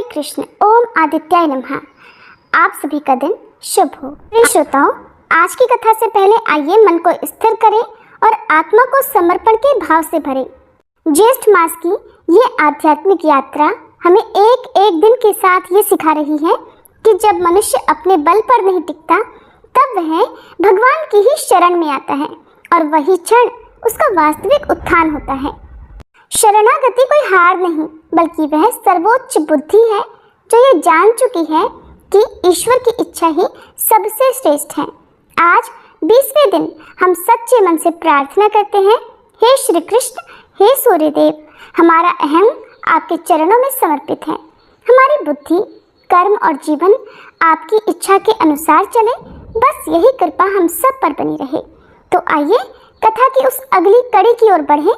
हरे कृष्ण। ओम आदित्याय नमः। आप सभी का दिन शुभ हो। प्रिय श्रोताओं, आज की कथा से पहले आइए मन को स्थिर करें और आत्मा को समर्पण के भाव से भरें। ज्येष्ठ मास की ये आध्यात्मिक यात्रा हमें एक एक दिन के साथ ये सिखा रही है कि जब मनुष्य अपने बल पर नहीं टिकता तब वह भगवान की ही शरण में आता है और वही क्षण उसका वास्तविक उत्थान होता है। शरणागति कोई हार नहीं, बल्कि वह सर्वोच्च बुद्धि है जो ये जान चुकी है कि ईश्वर की इच्छा ही सबसे श्रेष्ठ है। आज 20वें दिन हम सच्चे मन से प्रार्थना करते हैं, हे श्री कृष्ण, हे सूर्यदेव, हमारा अहम आपके चरणों में समर्पित है। हमारी बुद्धि, कर्म और जीवन आपकी इच्छा के अनुसार चले, बस यही कृपा हम सब पर बनी रहे। तो आइए कथा की उस अगली कड़ी की ओर बढ़ें,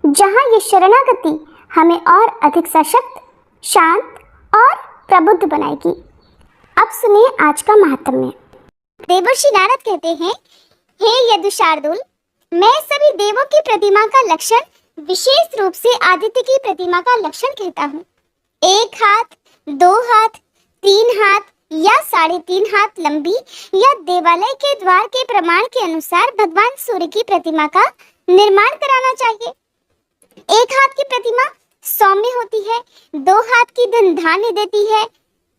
जहाँ ये शरणागति हमें और अधिक सशक्त, शांत और प्रबुद्ध बनाएगी। अब सुनिए आज का महात्म्य। देवर्षि नारद कहते हैं, हे यदुशार्दूल, मैं सभी देवों की प्रतिमा का लक्षण विशेष रूप से आदित्य की प्रतिमा का लक्षण कहता हूँ। 1 हाथ, 2 हाथ, 3 हाथ या 3.5 हाथ लंबी या देवालय के द्वार के प्रमाण के अनुसार भगवान सूर्य की प्रतिमा का निर्माण कराना चाहिए। 1 हाथ की प्रतिमा सौम्य होती है, 2 हाथ की धन धान्य देती है,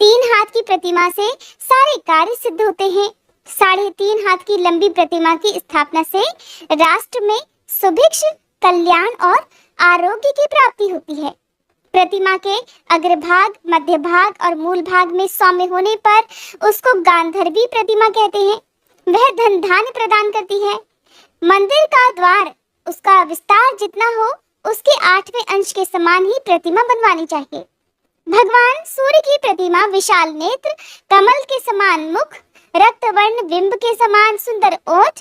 3 हाथ की प्रतिमा से सारे कार्य सिद्ध होते हैं। 3.5 हाथ की लंबी प्रतिमा की स्थापना से राष्ट्र में सुभिक्ष, कल्याण और आरोग्य की प्राप्ति होती है। प्रतिमा के अग्रभाग, मध्य भाग और मूल भाग में सौम्य होने पर उसको गांधर्वी प्रतिमा कहते हैं। वह धन धान्य प्रदान करती है। मंदिर का द्वार, उसका विस्तार जितना हो उसके 8वें अंश के समान ही प्रतिमा बनवानी चाहिए। भगवान सूर्य की प्रतिमा विशाल नेत्र, कमल के समान मुख, रक्त वर्ण बिंब के समान सुंदर ओठ,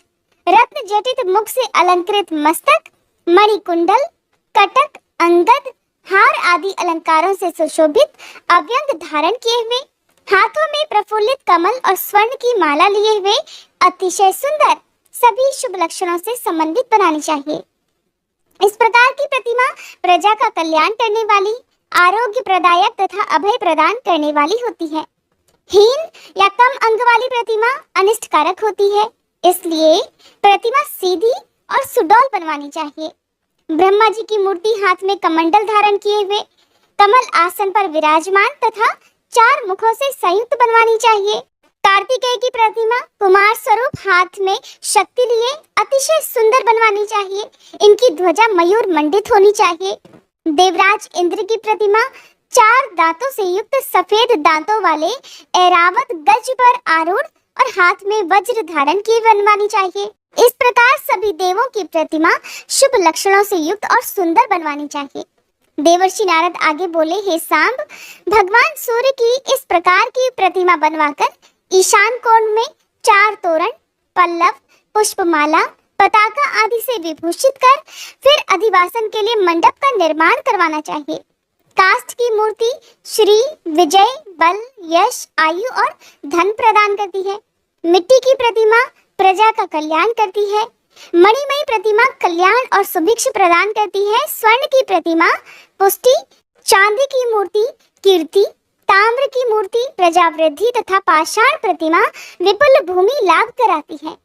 रत्न जटित मुख से अलंकृत मस्तक, मणिकुंडल, कटक, अंगद, हार आदि अलंकारों से सुशोभित, अव्यंग धारण किए हुए, हाथों में प्रफुल्लित कमल और स्वर्ण की माला लिए हुए, अतिशय सुंदर, सभी शुभ लक्षणों से समन्वित बनानी चाहिए। इस प्रकार की प्रतिमा प्रजा का कल्याण करने वाली, आरोग्य प्रदायक तथा अभय प्रदान करने वाली होती है। हीन या कम अंग वाली प्रतिमा अनिष्टकारक होती है, इसलिए प्रतिमा सीधी और सुडौल बनवानी चाहिए। ब्रह्मा जी की मूर्ति हाथ में कमंडल धारण किए हुए, कमल आसन पर विराजमान तथा 4 मुखों से संयुक्त बनवानी चाहिए। कार्तिकेय की प्रतिमा कुमार स्वरूप हाथ में शक्ति लिए अतिशय सुंदर बनवानी चाहिए। इनकी ध्वजा मयूर मंडित होनी चाहिए। देवराज इंद्र की प्रतिमा 4 दांतों से युक्त सफेद दांतों वाले ऐरावत गज पर आरूढ़ और हाथ में वज्र धारण किए बनवानी चाहिए। इस प्रकार सभी देवों की प्रतिमा शुभ लक्षणों से युक्त और सुंदर बनवानी चाहिए। देवर्षि नारद आगे बोले, हे सांब, भगवान सूर्य की इस प्रकार की प्रतिमा बनवाकर ईशान कोण में 4 तोरण, पल्लव, पुष्पमाला, पताका आदि से विभूषित कर फिर अधिवासन के लिए मंडप का निर्माण करवाना चाहिए। काष्ठ की मूर्ति श्री, विजय, बल, यश, आयु और धन प्रदान करती है। मिट्टी की प्रतिमा प्रजा का कल्याण करती है। मणिमयी प्रतिमा कल्याण और सुभिक्ष प्रदान करती है। स्वर्ण की प्रतिमा पुष्टि, चांदी की मूर्ति कीर्ति, ताम्र की मूर्ति प्रजा वृद्धि तथा पाषाण प्रतिमा विपुल भूमि लाभ कराती है।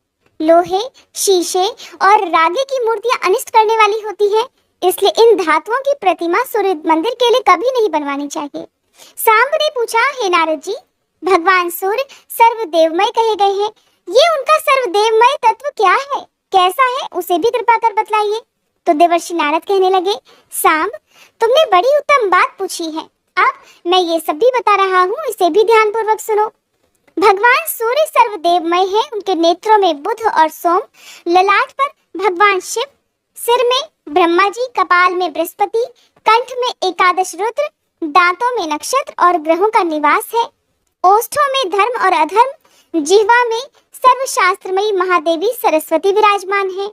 लोहे, शीशे और रागे की मूर्तियां अनिष्ट करने वाली होती है, इसलिए इन धातुओं की प्रतिमा सूर्य मंदिर के लिए कभी नहीं बनवानी चाहिए। सांब ने पूछा, हे नारद जी, भगवान सूर्य सर्वदेवमय कहे गए हैं, ये उनका सर्वदेवमय तत्व क्या है, कैसा है, उसे भी कृपा कर बतलाइए। तो देवर्षि नारद कहने लगे, सांब, तुमने बड़ी उत्तम बात पूछी है। अब मैं ये सब भी बता रहा हूँ, इसे भी ध्यान पूर्वक सुनो। भगवान सूर्य सर्वदेवमय है। उनके नेत्रों में बुध और सोम, ललाट पर भगवान शिव, सिर में ब्रह्मा जी, कपाल में बृहस्पति, कंठ में 11 रुद्र, दांतों में नक्षत्र और ग्रहों का निवास है। ओष्ठों में धर्म और अधर्म, जिह्वा में सर्वशास्त्रमयी महादेवी सरस्वती विराजमान है।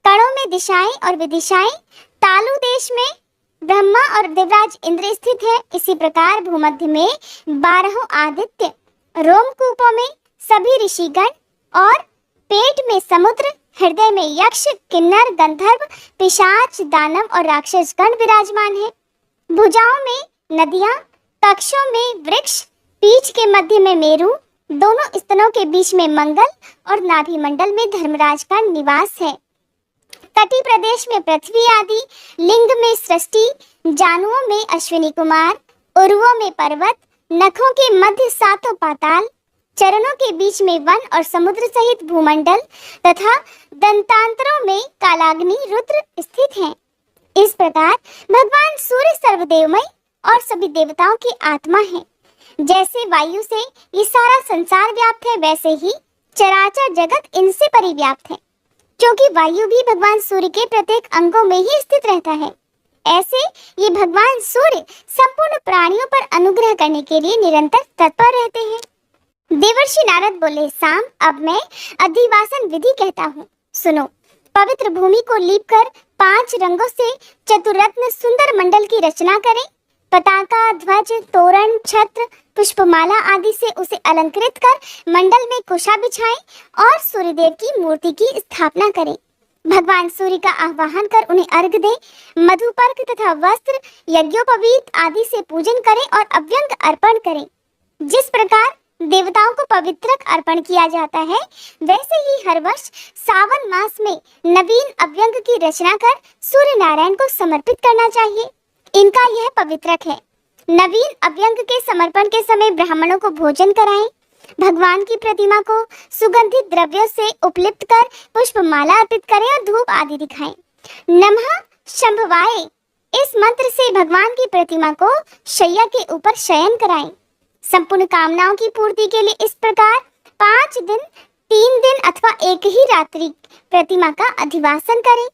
कणों में दिशाएं और विदिशाएं, तालु देश में ब्रह्मा और देवराज इंद्र स्थित है। इसी प्रकार भूमध्य में 12 आदित्य, रोमकूपों में सभी ऋषिगण और पेट में समुद्र, हृदय में यक्ष, किन्नर, गंधर्व, पिशाच, दानव और राक्षसगण विराजमान है। भुजाओं में नदियां, कक्षों में वृक्ष, पीठ के मध्य में मेरु, दोनों स्तनों के बीच में मंगल और नाभि मंडल में धर्मराज का निवास है। तटीय प्रदेश में पृथ्वी आदि, लिंग में सृष्टि, जानुओं में अश्विनी कुमार, उर्वों में पर्वत, नखों के मध्य सातों पाताल, चरणों के बीच में वन और समुद्र सहित भूमंडल तथा दंतांतरों में कालाग्नि रुद्र स्थित हैं। इस प्रकार भगवान सूर्य सर्वदेवमय और सभी देवताओं की आत्मा है। जैसे वायु से ये सारा संसार व्याप्त है, वैसे ही चराचर जगत इनसे परिव्याप्त है, क्योंकि वायु भी भगवान सूर्य के प्रत्येक अंगों में ही स्थित रहता है। ऐसे ये भगवान सूर्य संपूर्ण प्राणियों पर अनुग्रह करने के लिए निरंतर तत्पर रहते हैं। देवर्षि नारद बोले, साम, अब मैं अधिवासन विधि कहता हूँ, सुनो। पवित्र भूमि को लीपकर 5 रंगों से चतुरत्न सुंदर मंडल की रचना करें। पताका, ध्वज, तोरण, छत्र, पुष्पमाला आदि से उसे अलंकृत कर मंडल में कुशा बिछाएं और सूर्यदेव की मूर्ति की स्थापना करें। भगवान सूर्य का आह्वान कर उन्हें अर्घ दें। मधुपर्क तथा वस्त्र, यज्ञोपवीत आदि से पूजन करें और अव्यंग अर्पण करें। जिस प्रकार देवताओं को पवित्रक अर्पण किया जाता है, वैसे ही हर वर्ष सावन मास में नवीन अव्यंग की रचना कर सूर्य नारायण को समर्पित करना चाहिए। इनका यह पवित्रक है। नवीन अव्यंग के समर्पण के समय ब्राह्मणों को भोजन कराएं। भगवान की प्रतिमा को सुगंधित द्रव्यों से उपलिप्त कर पुष्पमाला अर्पित करें और धूप आदि दिखाएं। नमः शंभवाय इस मंत्र से भगवान की प्रतिमा को शैया के ऊपर शयन कराएं। संपूर्ण कामनाओं की पूर्ति के लिए इस प्रकार 5 दिन, 3 दिन अथवा एक ही रात्रि प्रतिमा का अधिवासन करें।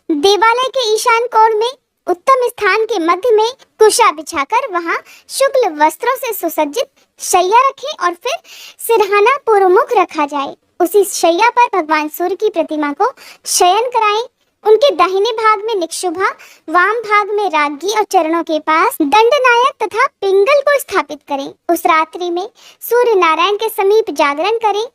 देवालय के ईशान कोण में उत्तम स्थान के मध्य में कुशा बिछाकर वहां शुक्ल वस्त्रों से सुसज्जित शैया रखें और फिर सिरहाना पूर्वमुख रखा जाए। उसी शैया पर भगवान सूर्य की प्रतिमा को शयन कराएं। उनके दाहिने भाग में निक्षुभा, वाम भाग में राज्ञी और चरणों के पास दंडनायक तथा पिंगल को स्थापित करें। उस रात्रि में सूर्य नारायण के समीप जागरण करें।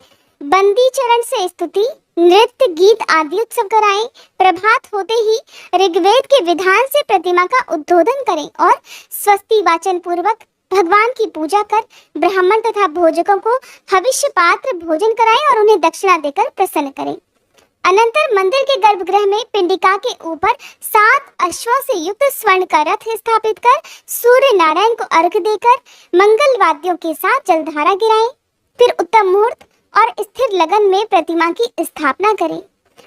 बंदी चरण से स्तुति, नृत्य, गीत आदि उत्सव कराएं। प्रभात होते ही ऋग्वेद के विधान से प्रतिमा का उद्बोधन करें और स्वस्ति वाचन पूर्वक भगवान की पूजा कर ब्राह्मण तथा भोजकों को हविष्य पात्र भोजन कराएं और उन्हें दक्षिणा देकर प्रसन्न करें। अनंतर मंदिर के गर्भगृह में पिंडिका के ऊपर 7 अश्वों से युक्त स्वर्ण का रथ स्थापित कर सूर्य नारायण को अर्घ देकर मंगल वाद्यों के साथ जलधारा गिराएं। फिर उत्तम मुहूर्त और स्थिर लगन में प्रतिमा की स्थापना करें।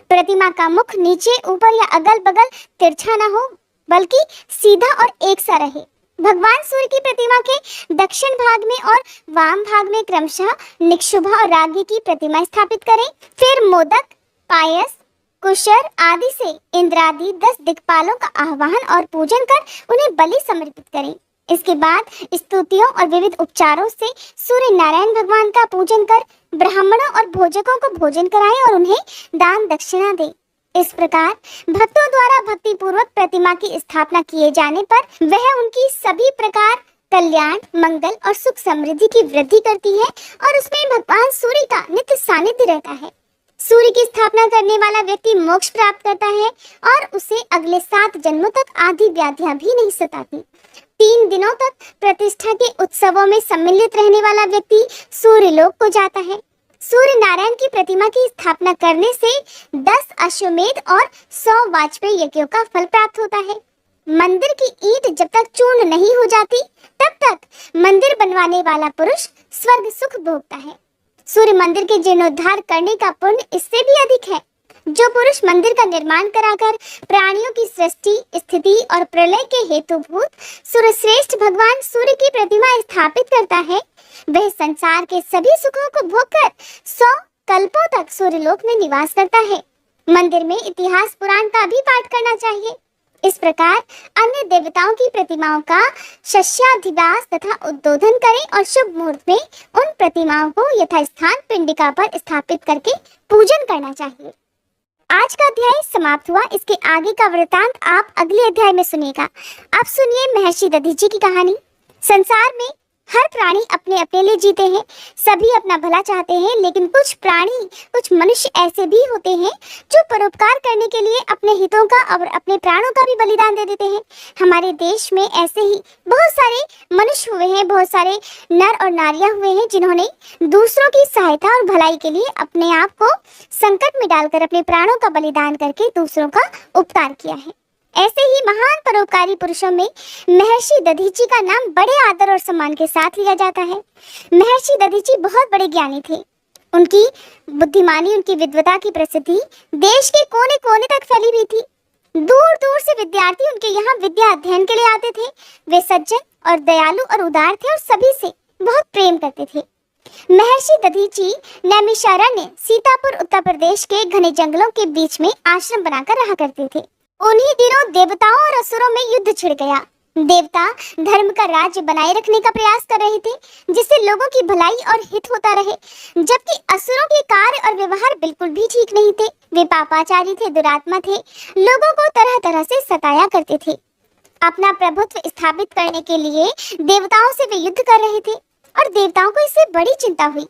प्रतिमा का मुख नीचे, ऊपर या अगल बगल तिरछा न हो, बल्कि सीधा और एक सा रहे। भगवान सूर्य की प्रतिमा के दक्षिण भाग में और वाम भाग में क्रमशः निक्षुभा और राज्ञी की प्रतिमा स्थापित करें। फिर मोदक, पायस, कुशर आदि से इंद्रादि 10 दिक्पालों का आह्वान और पूजन कर उन्हें बलि समर्पित करें। इसके बाद स्तुतियों और विविध उपचारों से सूर्य नारायण भगवान का पूजन कर ब्राह्मणों और भोजकों को भोजन कराएं और उन्हें दान दक्षिणा दें। इस प्रकार भक्तों द्वारा भक्ति पूर्वक प्रतिमा की स्थापना किए जाने पर वह उनकी सभी प्रकार कल्याण, मंगल और सुख समृद्धि की वृद्धि करती है और उसमें भगवान सूर्य का नित्य सानिध्य रहता है। सूर्य की स्थापना करने वाला व्यक्ति मोक्ष प्राप्त करता है और उसे अगले 7 जन्मों तक आदि व्याधियां भी नहीं सताती। 3 दिनों तक प्रतिष्ठा के उत्सवों में सम्मिलित रहने वाला व्यक्ति सूर्य लोक को जाता है। सूर्य नारायण की प्रतिमा की स्थापना करने से 10 अश्वमेध और 100 वाजपेयी यज्ञों का फल प्राप्त होता है। मंदिर की ईंट जब तक चूर्ण नहीं हो जाती, तब तक मंदिर बनवाने वाला पुरुष स्वर्ग सुख भोगता है। सूर्य मंदिर के जीर्णोद्धार करने का पुण्य इससे भी अधिक है। जो पुरुष मंदिर का निर्माण कराकर प्राणियों की सृष्टि, स्थिति और प्रलय के हेतुभूत सूर्यश्रेष्ठ भगवान सूर्य की प्रतिमा स्थापित करता है, वह संसार के सभी सुखों को भोगकर 100 कल्पों तक सूर्यलोक में निवास करता है। मंदिर में इतिहास पुराण का भी पाठ करना चाहिए। इस प्रकार अन्य देवताओं की प्रतिमाओं का शस्याधिवास तथा उद्बोधन करें और शुभ मुहूर्त में उन प्रतिमाओं को यथास्थान पिंडिका पर स्थापित करके पूजन करना चाहिए। आज का अध्याय समाप्त हुआ। इसके आगे का वृतांत आप अगले अध्याय में सुनिएगा। अब सुनिए महर्षि दधीची की कहानी। संसार में हर प्राणी अपने अपने लिए जीते हैं, सभी अपना भला चाहते हैं, लेकिन कुछ प्राणी, कुछ मनुष्य ऐसे भी होते हैं जो परोपकार करने के लिए अपने हितों का और अपने प्राणों का भी बलिदान दे देते हैं। हमारे देश में ऐसे ही बहुत सारे मनुष्य हुए हैं, बहुत सारे नर और नारियां हुए हैं जिन्होंने दूसरों की सहायता और भलाई के लिए अपने आप को संकट में डालकर अपने प्राणों का बलिदान करके दूसरों का उपकार किया है। ऐसे ही महान परोपकारी पुरुषों में महर्षि दधीची का नाम बड़े आदर और सम्मान के साथ लिया जाता है। महर्षि दधीची बहुत बड़े ज्ञानी थे। उनकी बुद्धिमानी, उनकी विद्वता की प्रसिद्धि देश के कोने कोने तक फैली हुई थी। दूर दूर से विद्यार्थी उनके यहाँ विद्या अध्ययन के लिए आते थे। वे सज्जन और दयालु और उदार थे और सभी से बहुत प्रेम करते थे। महर्षि दधीची नैमिषारण्य, सीतापुर, उत्तर प्रदेश के घने जंगलों के बीच में आश्रम बनाकर रहा करते थे। उन्हीं दिनों देवताओं और असुरों में युद्ध छिड़ गया। देवता धर्म का राज्य बनाए रखने का प्रयास कर रहे थे, जिससे लोगों की भलाई और हित होता रहे, जबकि असुरों के कार्य और व्यवहार बिल्कुल भी ठीक नहीं थे। वे पापाचारी थे, दुरात्मा थे, लोगों को तरह तरह से सताया करते थे। अपना प्रभुत्व स्थापित करने के लिए देवताओं से वे युद्ध कर रहे थे और देवताओं को इससे बड़ी चिंता हुई।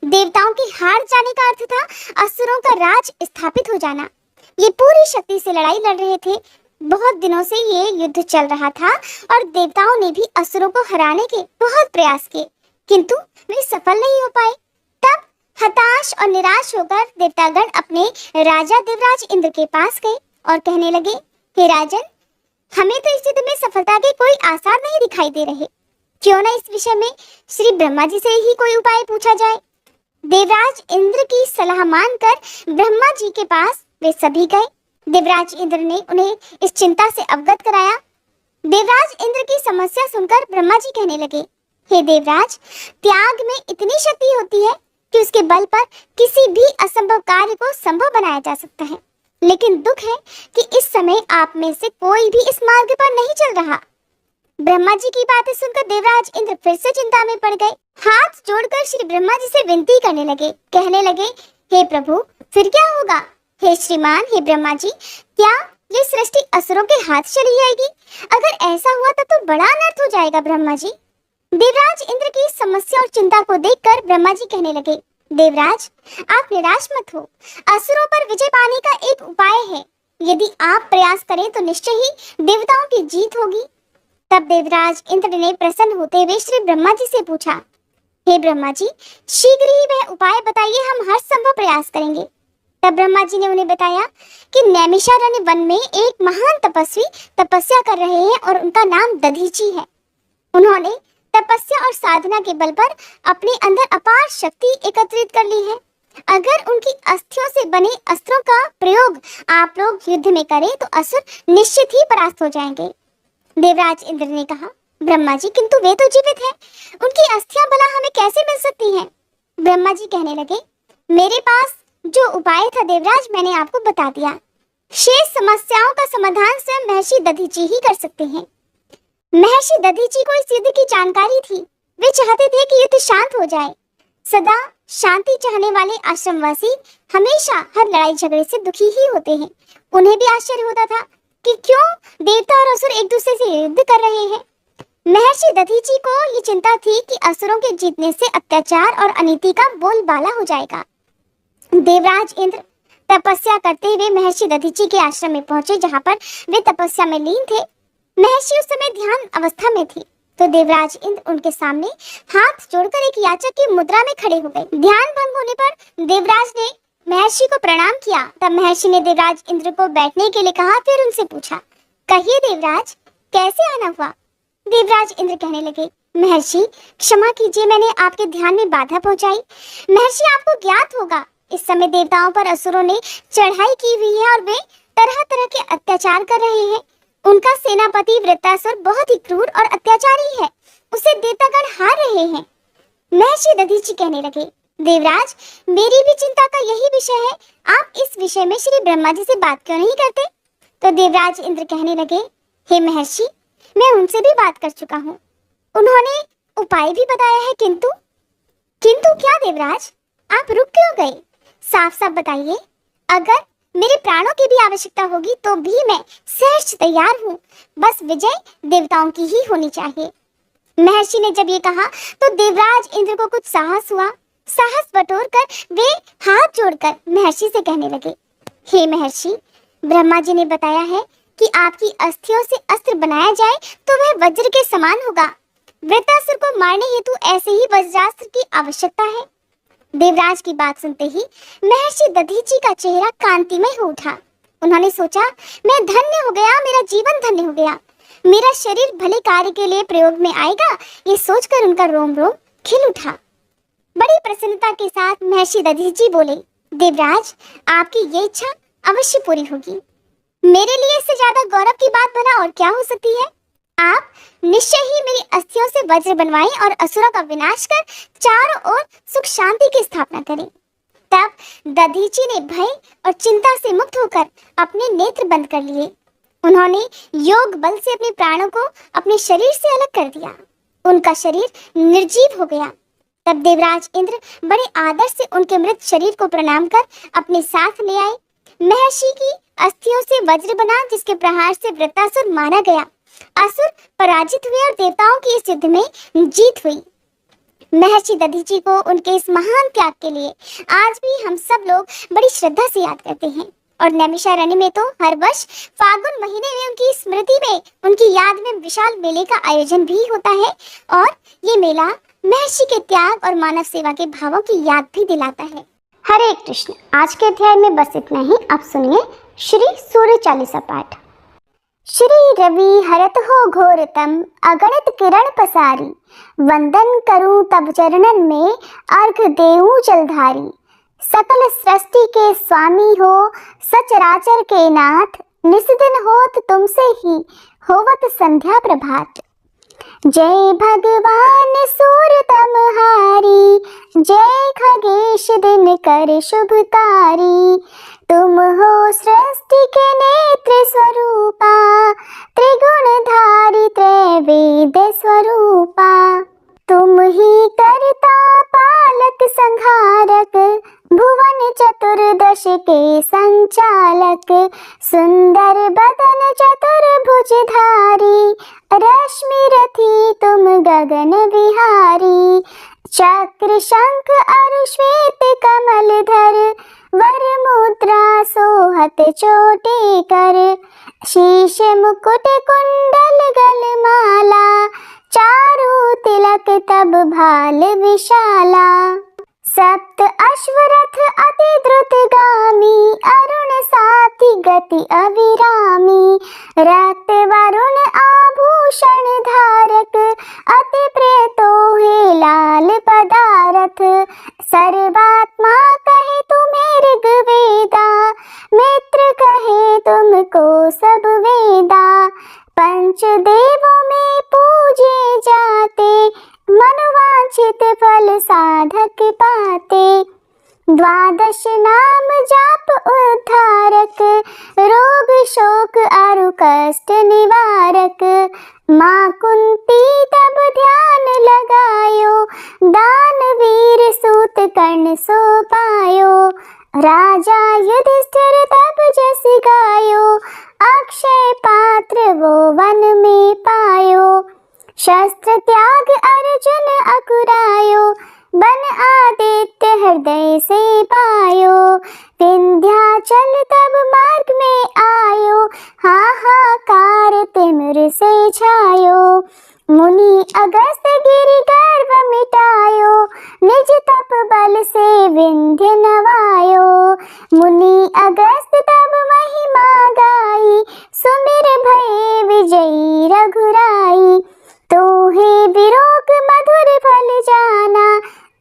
देवताओं के हार जाने का अर्थ था असुरों का राज स्थापित हो जाना। ये पूरी शक्ति से लड़ाई लड़ रहे थे। बहुत दिनों से ये युद्ध चल रहा था और देवताओं ने भी असुरों को हराने के बहुत प्रयास किए, किंतु वे सफल नहीं हो पाए। तब हताश और निराश होकर देवतागण अपने राजा देवराज इंद्र के पास गए और कहने लगे, हे राजन, हमें तो इस युद्ध में सफलता के कोई आसार नहीं दिखाई दे रहे। क्यों न इस विषय में श्री ब्रह्मा जी से ही कोई उपाय पूछा जाए। देवराज इंद्र की सलाह मानकर ब्रह्मा जी के पास वे सभी गए। देवराज इंद्र ने उन्हें इस चिंता से अवगत कराया। देवराज इंद्र की समस्या सुनकर ब्रह्मा जी कहने लगे, हे देवराज, त्याग में इतनी शक्ति होती है कि उसके बल पर किसी भी असंभव कार्य को संभव बनाया जा सकता है, लेकिन दुख है कि इस समय आप में से कोई भी इस मार्ग पर नहीं चल रहा। ब्रह्मा जी की बातें सुनकर देवराज इंद्र फिर से चिंता में पड़ गए। हाथ जोड़कर श्री ब्रह्मा जी से विनती करने लगे, कहने लगे, हे प्रभु, फिर क्या होगा? हे श्रीमान, हे ब्रह्मा जी, क्या ये सृष्टि असुरों के हाथ चली जाएगी? अगर ऐसा हुआ तब तो बड़ा अनर्थ हो जाएगा ब्रह्मा जी। देवराज इंद्र की समस्या और चिंता को देखकर ब्रह्मा जी कहने लगे, देवराज, आप निराश मत हो। असुरों पर विजय पाने का एक उपाय है। यदि आप प्रयास करें तो निश्चय ही देवताओं की जीत होगी। तब देवराज इंद्र ने प्रसन्न होते हुए श्री ब्रह्मा जी से पूछा, हे ब्रह्मा जी, शीघ्र ही वह उपाय बताइए, हम हर संभव प्रयास करेंगे। तब ब्रह्मा जी ने उन्हें बताया कि नैमिषारण्य वन में एक महान तपस्वी तपस्या कर रहे हैं और उनका नाम दधीची है। उन्होंने तपस्या और साधना के बल पर अपने अंदर अपार शक्ति एकत्रित कर ली है। अगर उनकी अस्थियों से बने अस्त्रों का प्रयोग आप लोग युद्ध में करें तो असुर निश्चित ही परास्त हो जाएंगे। देवराज इंद्र ने कहा, ब्रह्मा जी, किंतु वे तो जीवित हैं, उनकी अस्थियां भला हमें कैसे मिल सकती हैं? ब्रह्मा जी कहने लगे, मेरे पास जो उपाय था देवराज, मैंने आपको बता दिया। शेष समस्याओं का समाधान स्वयं महर्षि दधीची ही कर सकते हैं। महर्षि दधीची को इस युद्ध की जानकारी थी। वे चाहते थे कि युद्ध शांत हो जाए। सदा शांति चाहने वाले आश्रमवासी हमेशा हर लड़ाई झगड़े से दुखी ही होते हैं। उन्हें भी आश्चर्य होता था कि क्यों देवता और असुर एक दूसरे से युद्ध कर रहे हैं। महर्षि दधीची को ये चिंता थी कि असुरों के जीतने से अत्याचार और अनीति का बोलबाला हो जाएगा। देवराज इंद्र तपस्या करते हुए महर्षि दधीची के आश्रम में पहुंचे, जहां पर वे तपस्या में लीन थे। महर्षि उस समय ध्यान अवस्था में थी, तो देवराज इंद्र उनके सामने हाथ जोड़कर एक याचक की मुद्रा में खड़े हो गए। ध्यान भंग होने पर देवराज ने महर्षि को प्रणाम किया। तब महर्षि ने देवराज इंद्र को बैठने के लिए कहा, फिर उनसे पूछा, कहिए देवराज, कैसे आना हुआ? देवराज इंद्र कहने लगे, महर्षि, क्षमा कीजिए, मैंने आपके ध्यान में बाधा पहुंचाई। महर्षि, आपको ज्ञात होगा इस समय देवताओं पर असुरों ने चढ़ाई की हुई है और वे तरह तरह के अत्याचार कर रहे हैं। उनका सेनापति वृत्रासुर बहुत ही क्रूर और अत्याचारी है, उसे देवतागण हार रहे हैं। महर्षि दधीची कहने लगे, देवराज, मेरी भी चिंता का यही विषय है, आप इस विषय में श्री ब्रह्मा जी से बात क्यों नहीं करते? तो देवराज इंद्र कहने लगे, हे महर्षि, मैं उनसे भी बात कर चुका हूँ, उन्होंने उपाय भी बताया है, किंतु क्या देवराज, आप रुक क्यों गए? साफ साफ बताइए। अगर मेरे प्राणों की भी आवश्यकता होगी तो भी मैं सहर्ष तैयार हूँ, बस विजय देवताओं की ही होनी चाहिए। महर्षि ने जब ये कहा तो देवराज इंद्र को कुछ साहस हुआ। साहस बटोर कर वे हाथ जोड़कर महर्षि से कहने लगे, हे महर्षि, ब्रह्मा जी ने बताया है कि आपकी अस्थियों से अस्त्र बनाया जाए तो वह वज्र के समान होगा। वृत्रासुर को मारने हेतु ऐसे ही वज्रास्त्र की आवश्यकता है। देवराज की बात सुनते ही महर्षि दधीची का चेहरा कांतिमय हो उठा। उन्होंने सोचा, मैं धन्य हो गया, मेरा जीवन धन्य हो गया, मेरा शरीर भले कार्य के लिए प्रयोग में आएगा। ये सोचकर उनका रोम रोम खिल उठा। बड़ी प्रसन्नता के साथ महर्षि दधीची बोले, देवराज, आपकी ये इच्छा अवश्य पूरी होगी। मेरे लिए इससे ज्यादा गौरव की बात भला और क्या हो सकती है। आप निश्चय ही मेरी अस्थियों से वज्र बनवाएं और असुरों का विनाश कर चारों ओर सुख शांति की स्थापना करें। तब दधीची ने भय और चिंता से मुक्त होकर अपने नेत्र बंद कर लिए। उन्होंने योग बल से अपने प्राणों को अपने शरीर से अलग कर दिया। उनका शरीर निर्जीव हो गया। तब देवराज इंद्र बड़े आदर से उनके मृत शरीर को प्रणाम कर अपने साथ ले आए। महर्षि की अस्थियों से वज्र बना, जिसके प्रहार से वृत्रासुर मारा गया। असुर पराजित हुए और देवताओं की इस युद्ध में जीत हुई। महर्षि दधीची को उनके इस महान त्याग के लिए आज भी हम सब लोग बड़ी श्रद्धा से याद करते हैं। और नैमिषारण्य में तो हर वर्ष फागुन महीने में उनकी स्मृति में, उनकी याद में विशाल मेले का आयोजन भी होता है। और ये मेला महर्षि के त्याग और मानव सेवा के भावों की याद भी दिलाता है। हरे कृष्ण। आज के अध्याय में बस इतना ही। अब सुनिए श्री सूर्य चालीसा पाठ। श्री रवि हरत हो घोरतम, अगणित किरण पसारी, वंदन करूं तब चरणन में, अर्घ देऊं जलधारी। सकल सृष्टि के स्वामी हो, सचराचर के नाथ, निस्दिन होत तुमसे ही, होवत संध्या प्रभात। जय भगवान सूरतमहारी, जय खगेश दिन कर शुभकारी। तुम हो सृष्टि के नेत्र स्वरूपा, त्रिगुणधारी त्रैवेद स्वरूपा। तुम ही कर्ता पालक संहारक, भुवन चतुर्दश के संचालक। सुंदर बदन चतुर्भुजधारी, रश्मि रथी तुम गगन विहारी। चक्र शंख अरु श्वेत कमल धर, वर मुद्रा सोहत चोटी कर। शीश मुकुट कुंडल गलमाला, चारु तिलक तब भाल विशाला। सप्त अश्वरथ अति द्रुतगामी, अरुण साथी गति अविरामी। रक्त वरुण आभूषण धारक, अति प्रिय तोहे लाल पदारथ। सर्वात्मा कहे तुम्हें ऋग्वेदा, मित्र कहे तुमको सब वेदा। पंच देवों में पूजे जाते, मनोवांछित फल साधक पाते। द्वादश नाम जाप उद्धारक, रोग शोक आरु कष्ट निवारक। माँ कुंती तब ध्यान लगायो, दानवीर सूत कर्ण सो पायो। राजा युधिष्ठिर तब जस गायो, अक्षय पात्र वो वन में पायो। शस्त्र त्याग अर्जुन अकुरायो, बन आदित्य हृदय से पायो। विंध्याचल तब मार्ग में आयो, हाहाकार तिमिर से छायो। मुनि अगस्त गिरि गर्व मिटायो, निज तप बल से विंध्य नवायो। मुनि अगस्त तब महिमा गाई, सुमिर भय विजयी रघुराई। तो हे विरोग मधुर फल जाना,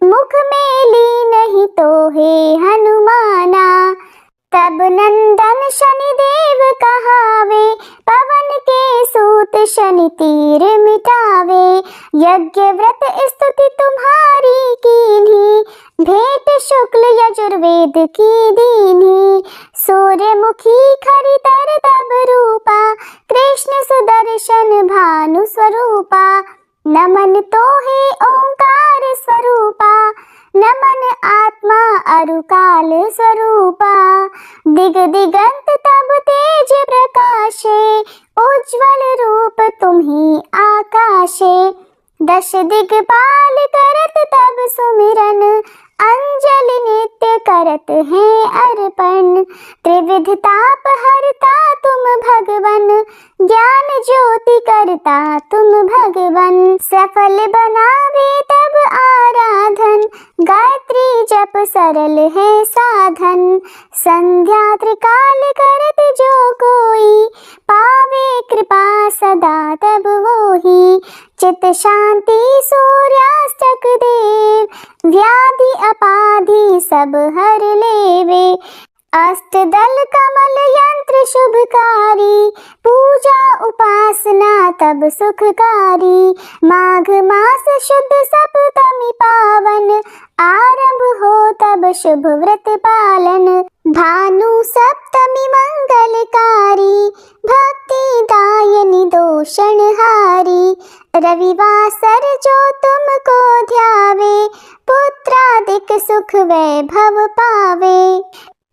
मुख में ली नहीं तो हे हनुमाना। तब नंदन शनि देव कहावे, पवन के सूत शनि तीर मिटावे। यज्ञ व्रत स्तुति तुम्हारी कीन्ही, भेंट शुक्ल यजुर्वेद की दीन्ही। सूर्यमुखी खरितर तब रूपा, कृष्ण सुदर्शन भानु स्वरूपा। नमन तो हे ओंकार स्वरूपा, नमन आत्मा अरु काल स्वरूपा। दिग दिगंत तब तेज प्रकाशे, उज्ज्वल रूप तुम्ही आकाशे। दिग्पाल करत तब सुमिरन, अंजलि नित्य करत हैं अर्पण। त्रिविध ताप हरता तुम भगवन, ज्ञान ज्योति करता तुम भगवन। सफल बनावे तब आराधन, गायत्री जप सरल है साधन। संध्या त्रिकाल करत जो कोई, पावे कृपा सदा तब वोही। चित शांति सूर्यास्तक देव, व्याधि अपाधि सब हर लेवे। अष्टदल कमल यंत्र शुभकारी, पूजा उपासना तब सुखकारी। माघ मास शुद्ध सप्तमी पावन, आरंभ हो तब शुभ व्रत पालन। भानु सप्तमी मंगलकारी, भक्ति दायनी दोषणहारी। रविवासर जो तुमको ध्यावे, पुत्रादिक सुख वैभव पावे।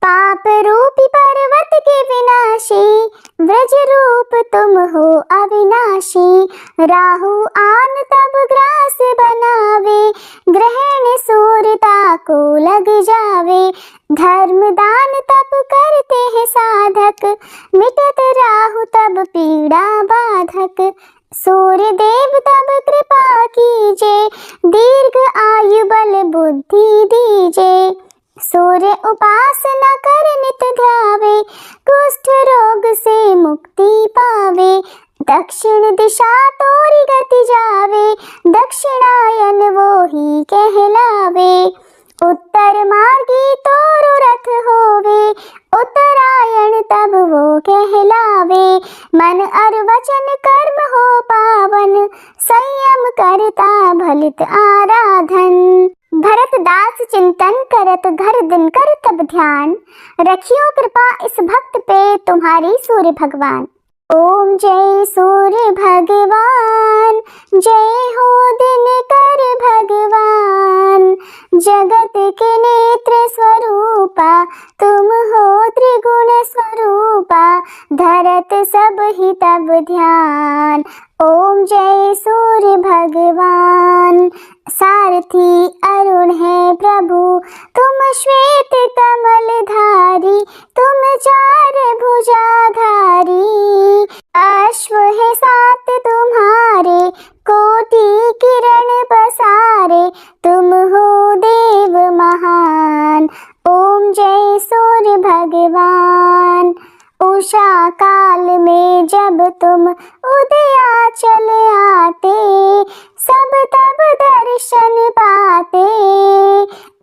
पाप रूपी पर्वत के विनाशी, व्रज रूप तुम हो अविनाशी। राहु आन तब ग्रास बनावे, ग्रहण सूरता को लग जावे। धर्म दान तब करते हैं साधक, मिटत राहु तब पीड़ा बाधक। सूर्य देव तब कृपा कीजे, दीर्घ आयु बल बुद्धि दीजे। सूर्य उपासना कर नित ध्यावे, कुष्ठ रोग से मुक्ति पावे। दक्षिण दिशा तोरी गति जावे, दक्षिणायन वो ही कहलावे। उत्तर मार्गी तोरु रथ होवे, उत्तरायण तब वो कहलावे। मन और वचन कर्म हो पावन, संयम करता भलित आराधन। भरत दास चिंतन करत घर दिन कर तब ध्यान, रखियो कृपा इस भक्त पे तुम्हारी सूर्य भगवान। ओम जय सूर्य भगवान, जय हो दिनकर भगवान। जगत के नेत्र स्वरूपा, तुम हो त्रिगुण स्वरूपा। धरत सब ही तब ध्यान, ओम जय सूर्य भगवान। सारथी अरुण है प्रभु, तुम श्वेत कमल धारी। तुम चार भुजाधारी, अश्व है सात तुम्हारे। कोटि किरण पसारे, तुम हो देव महान। ओम जय सूर्य भगवान। उषा काल में जब तुम उदयाचल आते, सब तब दर्शन पाते।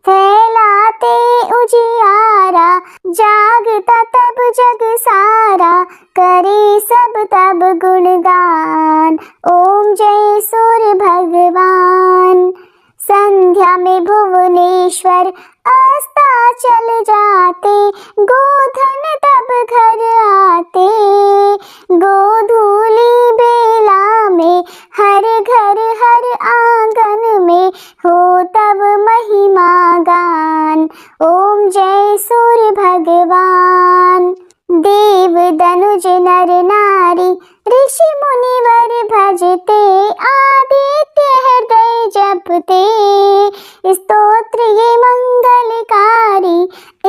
फैलाते उजियारा, जागता तब जग सारा। करे सब तब गुणगान, ओम जय सूर्य भगवान। संध्या में भुवनेश्वर अस्ताचल जाते, गोधन तब घर आते। गोधूली बेला में हर घर हर आंगन में, हो तब महिमा गान। ओम जय सूर्य भगवान। देव दनुज नर नारी, ऋषि मुनिवर भजते। आदित्य हृदय जपते, स्तोत्र ये मंगलकारी।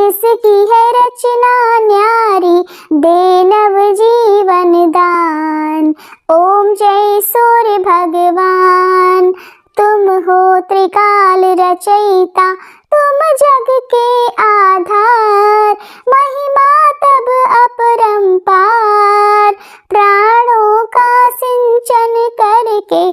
इसकी है रचना न्यारी, दे नव जीवन दान। ओम जय सूर्य भगवान। तुम हो त्रिकाल रचयिता, तुम जग के आधार। महिमा तब अपरंपार, प्राणों का सिंचन करके।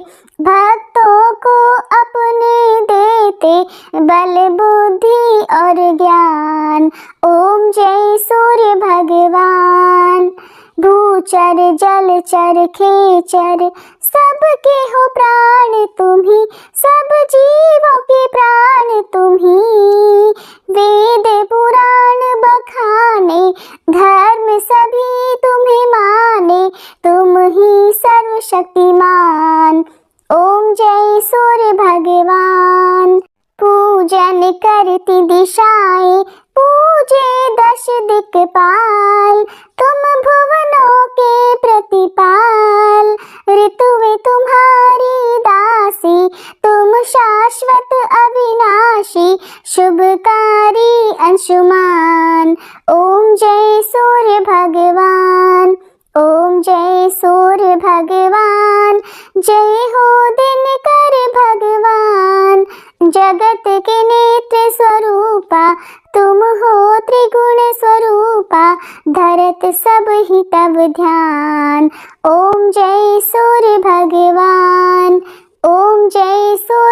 भक्तों को अपने देते, बल बुद्धि और ज्ञान। ओम जय सूर्य भगवान। भूचर जलचर खेचर, सबके हो प्राण तुम्ही। सब जीवों के प्राण तुम्ही। वेद पुराण बखाने, धर्म सभी तुम्हें माने। तुम ही सर्वशक्तिमान, ओम जय सूर्य भगवान। पूजन करती दिशाएं, पूजे दश दिक्पाल। तुम भुवनों के प्रतिपाल, ऋतुएं तुम्हारी दासी। शाश्वत अविनाशी शुभकारी अंशुमान। ओम जय सूर्य भगवान, ओम जय सूर्य भगवान, जय हो दिनकर भगवान। जगत के नेत्र स्वरूपा तुम हो त्रिगुण स्वरूपा, धरत सब ही तब ध्यान। ओम जय सूर्य भगवान, ओम जय सूर्य